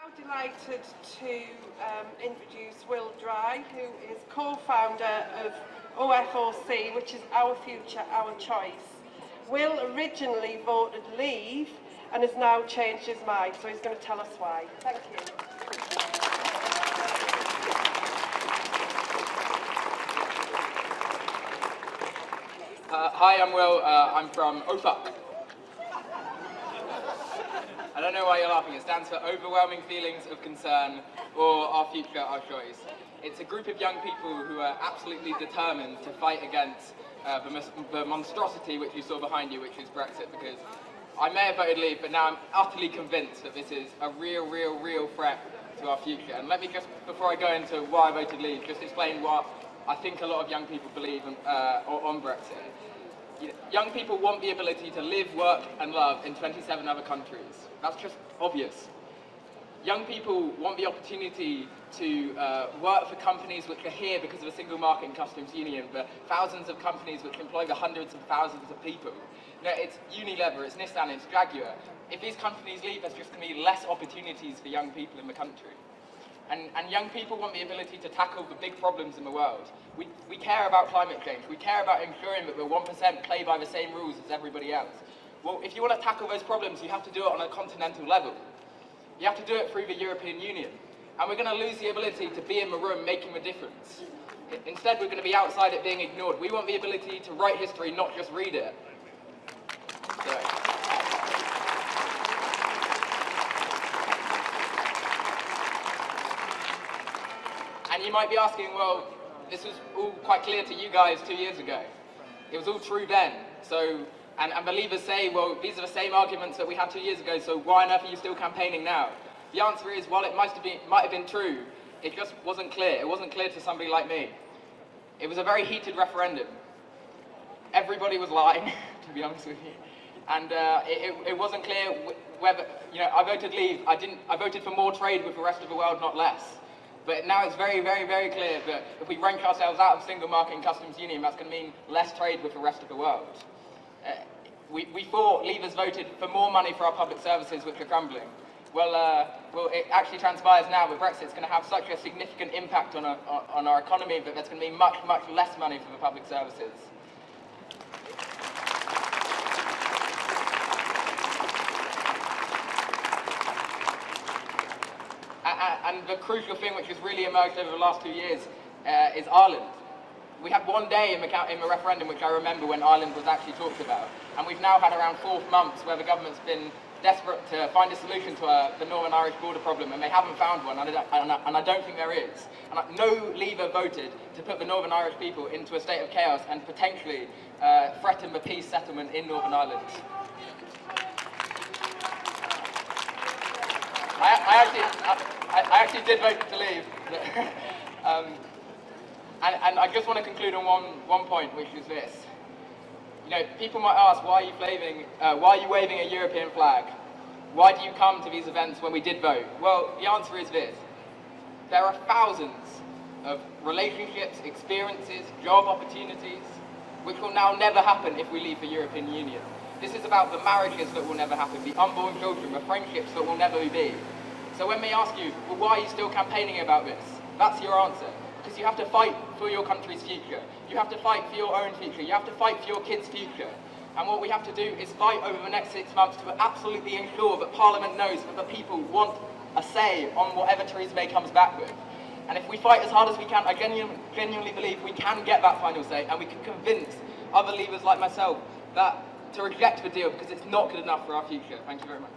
I'm delighted to introduce Will Dry, who is co-founder of OFOC, which is Our Future, Our Choice. Will originally voted Leave and has now changed his mind, so he's going to tell us why. Thank you. Hi, I'm Will. I'm from OFOC. I don't know why you're laughing. It stands for Overwhelming Feelings of Concern, or Our Future, Our Choice. It's a group of young people who are absolutely determined to fight against the monstrosity which you saw behind you, which is Brexit, because I may have voted Leave, but now I'm utterly convinced that this is a real threat to our future. And let me just, before I go into why I voted Leave, just explain what I think a lot of young people believe on Brexit. Young people want the ability to live, work and love in 27 other countries. That's just obvious. Young people want the opportunity to work for companies which are here because of a single market and customs union, but thousands of companies which employ the hundreds of thousands of people. You know, it's Unilever, it's Nissan, it's Jaguar. If these companies leave, there's just going to be less opportunities for young people in the country. And young people want the ability to tackle the big problems in the world. We care about climate change. We care about ensuring that the 1% play by the same rules as everybody else. Well, if you want to tackle those problems, you have to do it on a continental level. You have to do it through the European Union. And we're going to lose the ability to be in the room making the difference. Instead, we're going to be outside it being ignored. We want the ability to write history, not just read it. So. And you might be asking, well, this was all quite clear to you guys 2 years ago. It was all true then. So, and believers say, well, these are the same arguments that we had 2 years ago, so why on earth are you still campaigning now? The answer is, while it might have been true, it just wasn't clear. It wasn't clear to somebody like me. It was a very heated referendum. Everybody was lying, to be honest with you. And it wasn't clear whether, you know, I voted Leave. I voted for more trade with the rest of the world, not less. But now it's very clear that if we rank ourselves out of single market and customs union, that's going to mean less trade with the rest of the world. We thought Leavers voted for more money for our public services, which are crumbling. Well, it actually transpires now that Brexit's going to have such a significant impact on our economy that there's going to be much less money for the public services. And the crucial thing which has really emerged over the last 2 years is Ireland. We had one day in the referendum which I remember when Ireland was actually talked about, and we've now had around 4 months where the government's been desperate to find a solution to the Northern Irish border problem, and they haven't found one, and I don't think there is. And no Leaver voted to put the Northern Irish people into a state of chaos and potentially threaten the peace settlement in Northern Ireland. I actually did vote to Leave. And I just want to conclude on one point, which is this. You know, people might ask, why are you waving a European flag? Why do you come to these events when we did vote? Well, the answer is this. There are thousands of relationships, experiences, job opportunities, which will now never happen if we leave the European Union. This is about the marriages that will never happen, the unborn children, the friendships that will never be. So when they ask you, well, why are you still campaigning about this? That's your answer. Because you have to fight for your country's future. You have to fight for your own future. You have to fight for your kids' future. And what we have to do is fight over the next 6 months to absolutely ensure that Parliament knows that the people want a say on whatever Theresa May comes back with. And if we fight as hard as we can, I genuinely believe we can get that final say, and we can convince other Leavers like myself that to reject the deal because it's not good enough for our future. Thank you very much.